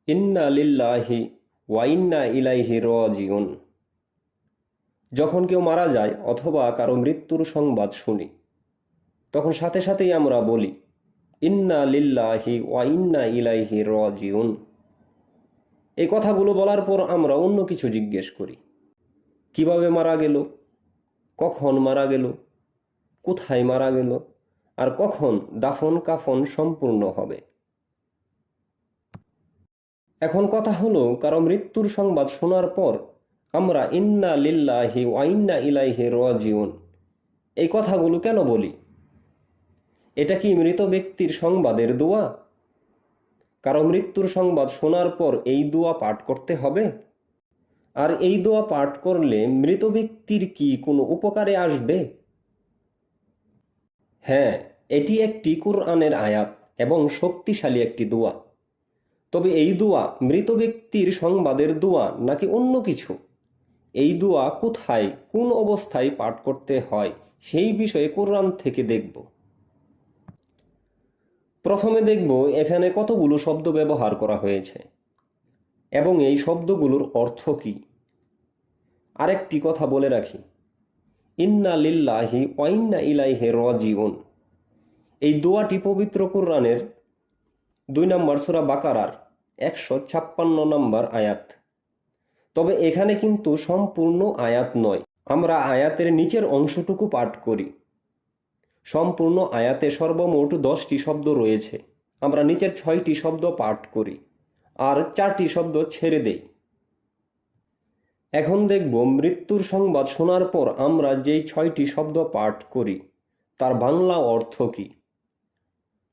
ইন্না লিল্লাহি ওয়া ইন্না ইলাইহি রাজিউন। যখন কেউ মারা যায় অথবা কারো মৃত্যুর সংবাদ শুনি, তখন সাথে সাথেই আমরা বলি ইন্না লিল্লাহি ওয়া ইন্না ইলাইহি রাজিউন। এই কথাগুলো বলার পর আমরা অন্য কিছু জিজ্ঞেস করি। কিভাবে মারা গেল, কখন মারা গেল, কোথায় মারা গেল, আর কখন দাফন কাফন সম্পূর্ণ হবে। এখন কথা হলো, কারো মৃত্যুর সংবাদ শোনার পর আমরা ইন্না লিল্লাহি ওয়া ইন্না ইলাইহি রাজিউন এই কথাগুলো কেন বলি? এটা কি মৃত ব্যক্তির সংবাদের দোয়া? কারো মৃত্যুর সংবাদ শোনার পর এই দোয়া পাঠ করতে হবে? আর এই দোয়া পাঠ করলে মৃত ব্যক্তির কি কোনো উপকারে আসবে? হ্যাঁ, এটি একটি কুরআনের আয়াত এবং শক্তিশালী একটি দোয়া। তবে এই দোয়া মৃত ব্যক্তির সংবাদের দোয়া নাকি অন্য কিছু? এই দোয়া কোথায়, কোন অবস্থায় পাঠ করতে হয় সেই বিষয়ে কোরআন থেকে দেখব। প্রথমে দেখব এখানে কতগুলো শব্দ ব্যবহার করা হয়েছে এবং এই শব্দগুলোর অর্থ কি। আরেকটি কথা বলে রাখি, ইন্না লিল্লাহি ওয়া ইন্না ইলাইহি রাজিউন এই দোয়াটি পবিত্র কোরআনের 2 নম্বর সূরা বাকারার 156 নম্বর আয়াত। তবে এখানে কিন্তু সম্পূর্ণ আয়াত নয়, আমরা আয়াতের নিচের অংশটুকু পাঠ করি। সম্পূর্ণ আয়াতে সর্বমোট 10টি শব্দ রয়েছে, আমরা নিচের 6টি শব্দ পাঠ করি আর 4টি শব্দ ছেড়ে দেই। এখন দেখব মৃত্যুর সংবাদ শোনার পর আমরা যেই 6টি শব্দ পাঠ করি তার বাংলা অর্থ কি।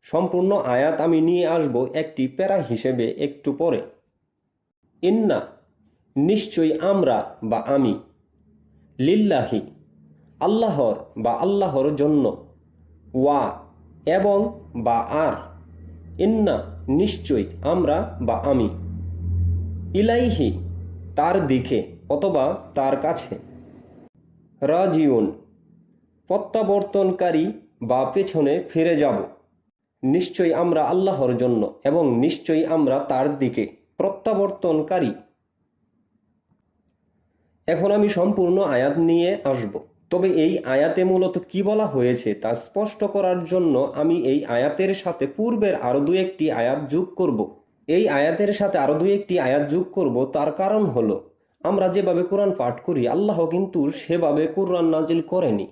সম্পূর্ণ আয়াত আমি নিয়ে আসব একটি প্যারা হিসেবে একটু পরে। ইন্না নিশ্চয়ই আমরা বা আমি, লিল্লাহি আল্লাহর বা আল্লাহর জন্য, ওয়া এবং বা আর, ইন্না নিশ্চয়ই আমরা বা আমি, ইলাইহি তার দিকে অথবা তার কাছে, রাজিউন প্রত্যাবর্তনকারী বা পেছনে ফিরে যাব। নিশ্চয়ই আমরা আল্লাহর জন্য এবং নিশ্চয়ই আমরা তার দিকে প্রত্যাবর্তনকারী। এখন আমি সম্পূর্ণ আয়াত নিয়ে আসব, তবে এই আয়াতে মূলত কি বলা হয়েছে তা স্পষ্ট করার জন্য আমি এই আয়াতের সাথে পূর্বের আরো 2-1টি আয়াত যোগ করব। এই আয়াতের সাথে আরো 2-1টি আয়াত যোগ করব, তার কারণ হলো আমরা যেভাবে কোরআন পাঠ করি আল্লাহ কিন্তু সেভাবে কোরআন নাজিল করেনি।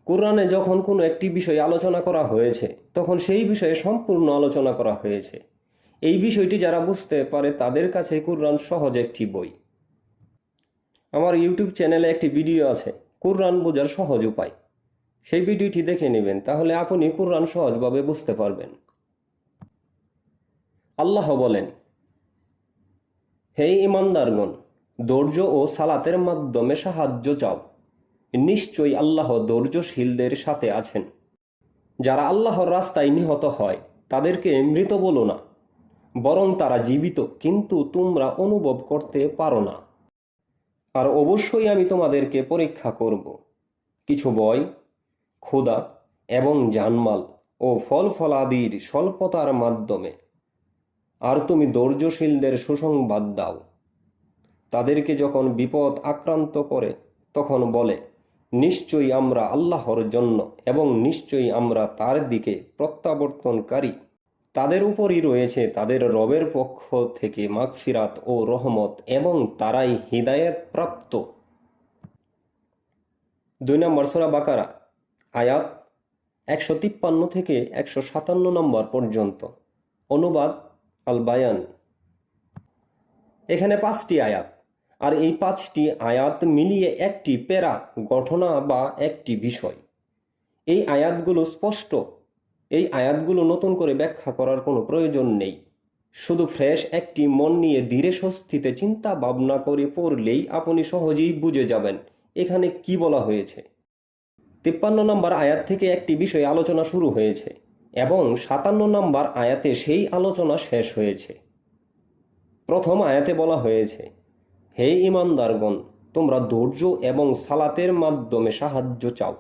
কোরআনে যখন কোনো একটি বিষয় আলোচনা করা হয়েছে তখন সেই বিষয়ে সম্পূর্ণ আলোচনা করা হয়েছে। এই বিষয়টি যারা বুঝতে পারে তাদের কাছে কোরআন সহজ একটি বই। আমার ইউটিউব চ্যানেলে একটি ভিডিও আছে কোরআন বোঝার সহজ উপায়, সেই ভিডিওটি দেখে নেবেন, তাহলে আপনি কোরআন সহজভাবে বুঝতে পারবেন। আল্লাহ বলেন, হে ঈমানদারগণ, ধৈর্য ও সালাতের মাধ্যমে সাহায্য চাও। নিশ্চয়ই আল্লাহ ধৈর্যশীলদের সাথে আছেন। যারা আল্লাহর রাস্তায় নিহত হয় তাদেরকে মৃত বলো না, বরং তারা জীবিত, কিন্তু তোমরা অনুভব করতে পারো না। আর অবশ্যই আমি তোমাদেরকে পরীক্ষা করব কিছু ভয়, ক্ষুধা এবং জানমাল ও ফল ফলাদির স্বল্পতার মাধ্যমে। আর তুমি ধৈর্যশীলদের সুসংবাদ দাও। তাদেরকে যখন বিপদ আক্রান্ত করে তখন বলে, নিশ্চয়ই আমরা আল্লাহর জন্য এবং নিশ্চয়ই আমরা তার দিকে প্রত্যাবর্তনকারী। তাদের উপরই রয়েছে তাদের রবের পক্ষ থেকে মাগফিরাত ও রহমত এবং তারাই হিদায়াত প্রাপ্ত। 2 নম্বর সূরা বাকারা আয়াত 153 থেকে 157 নম্বর পর্যন্ত। অনুবাদ আল বায়ান। এখানে 5টি আয়াত, আর এই 5টি আয়াত মিলিয়ে একটি প্যারা ঘটনা বা একটি বিষয়। এই আয়াতগুলো স্পষ্ট, এই আয়াতগুলো নতুন করে ব্যাখ্যা করার কোনো প্রয়োজন নেই। শুধু ফ্রেশ একটি মন নিয়ে ধীরে স্বস্তিতে চিন্তা ভাবনা করে পড়লেই আপনি সহজেই বুঝে যাবেন এখানে কি বলা হয়েছে। 53 নম্বর আয়াত থেকে একটি বিষয় আলোচনা শুরু হয়েছে এবং 57 নম্বর আয়াতে সেই আলোচনা শেষ হয়েছে। প্রথম আয়াতে বলা হয়েছে, হে ঈমানদারগণ, তোমরা ধৈর্য এবং সালাতের মাধ্যমে সাহায্য চাও।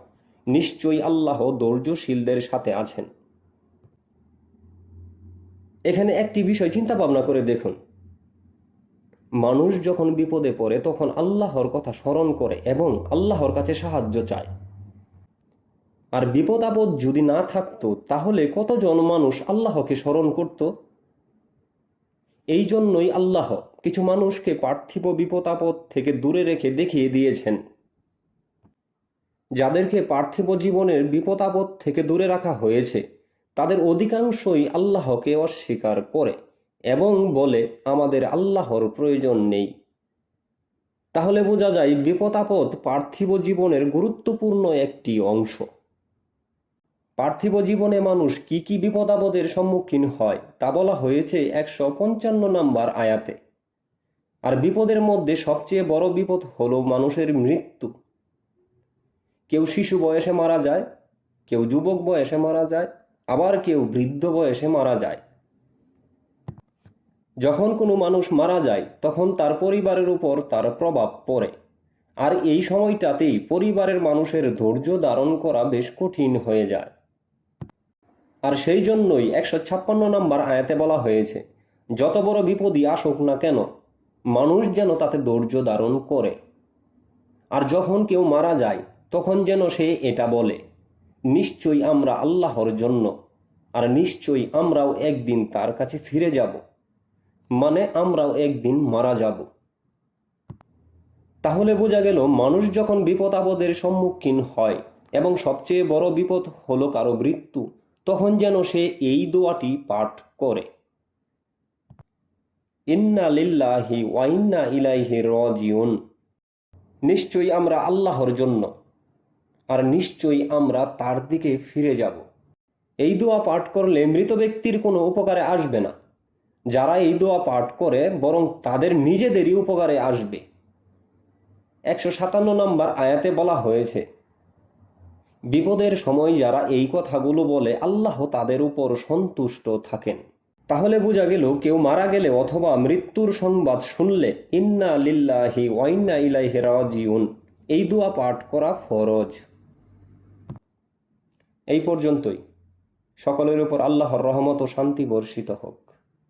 নিশ্চয়ই আল্লাহ ধৈর্যশীলদের সাথে আছেন। এখানে একটি বিষয় চিন্তা ভাবনা করে দেখুন, মানুষ যখন বিপদে পড়ে তখন আল্লাহর কথা স্মরণ করে এবং আল্লাহর কাছে সাহায্য চায়। আর বিপদ আপদ যদি না থাকতো তাহলে কতজন মানুষ আল্লাহকে স্মরণ করত? এই জন্যই আল্লাহ কিছু মানুষকে পার্থিব বিপদ আপদ থেকে দূরে রেখে দেখিয়ে দিয়েছেন। যাদেরকে পার্থিব জীবনের বিপদ আপদ থেকে দূরে রাখা হয়েছে তাদের অধিকাংশই আল্লাহকে অস্বীকার করে এবং বলে আমাদের আল্লাহর প্রয়োজন নেই। তাহলে বোঝা যায় বিপদ আপদ পার্থিব জীবনের গুরুত্বপূর্ণ একটি অংশ। পার্থিব জীবনে মানুষ কি কি বিপদ আপদের সম্মুখীন হয় তা বলা হয়েছে 155 নম্বর আয়াতে। আর বিপদের মধ্যে সবচেয়ে বড় বিপদ হলো মানুষের মৃত্যু। কেউ শিশু বয়সে মারা যায়, কেউ যুবক বয়সে মারা যায়, আবার কেউ বৃদ্ধ বয়সে মারা যায়। যখন কোনো মানুষ মারা যায় তখন তার পরিবারের উপর তার প্রভাব পড়ে, আর এই সময়টাতেই পরিবারের মানুষের ধৈর্য ধারণ করা বেশ কঠিন হয়ে যায়। আর সেই জন্যই 156 নম্বর আয়াতে বলা হয়েছে, যত বড় বিপদই আসুক না কেন মানুষ যেন তাতে ধৈর্য ধারণ করে। আর যখন কেউ মারা যায় তখন যেন সে এটা বলে, নিশ্চয়ই আমরা আল্লাহর জন্য, আর নিশ্চয়ই আমরাও একদিন তার কাছে ফিরে যাব, মানে আমরাও একদিন মারা যাব। তাহলে বোঝা গেল মানুষ যখন বিপদ আপদের সম্মুখীন হয় এবং সবচেয়ে বড় বিপদ হলো কারো মৃত্যু, তখন যেন সে এই দোয়াটি পাঠ করে, ইন্না লিল্লাহি ওয়া ইন্না ইলাইহি রাজিউন। নিশ্চয়ই আমরা আল্লাহর জন্য, আর নিশ্চয়ই আমরা তার দিকে ফিরে যাব। এই দোয়া পাঠ করলে মৃত ব্যক্তির কোনো উপকারে আসবে না। যারা এই দোয়া পাঠ করে বরং তাদের নিজেদেরই উপকারে আসবে। 157 নম্বর আয়াতে বলা হয়েছে, বিপদের সময় যারা এই কথাগুলো বলে আল্লাহ তাদের উপর সন্তুষ্ট থাকেন। তাহলে বোঝা গেল কেউ মারা গেলে অথবা মৃত্যুর সংবাদ শুনলে ইন্না লিল্লাহি ওয়া ইন্না ইলাইহি রাজিউন এই দোয়া পাঠ করা ফরজ। এই পর্যন্তই। সকলের উপর আল্লাহর রহমত ও শান্তি বর্ষিত হোক।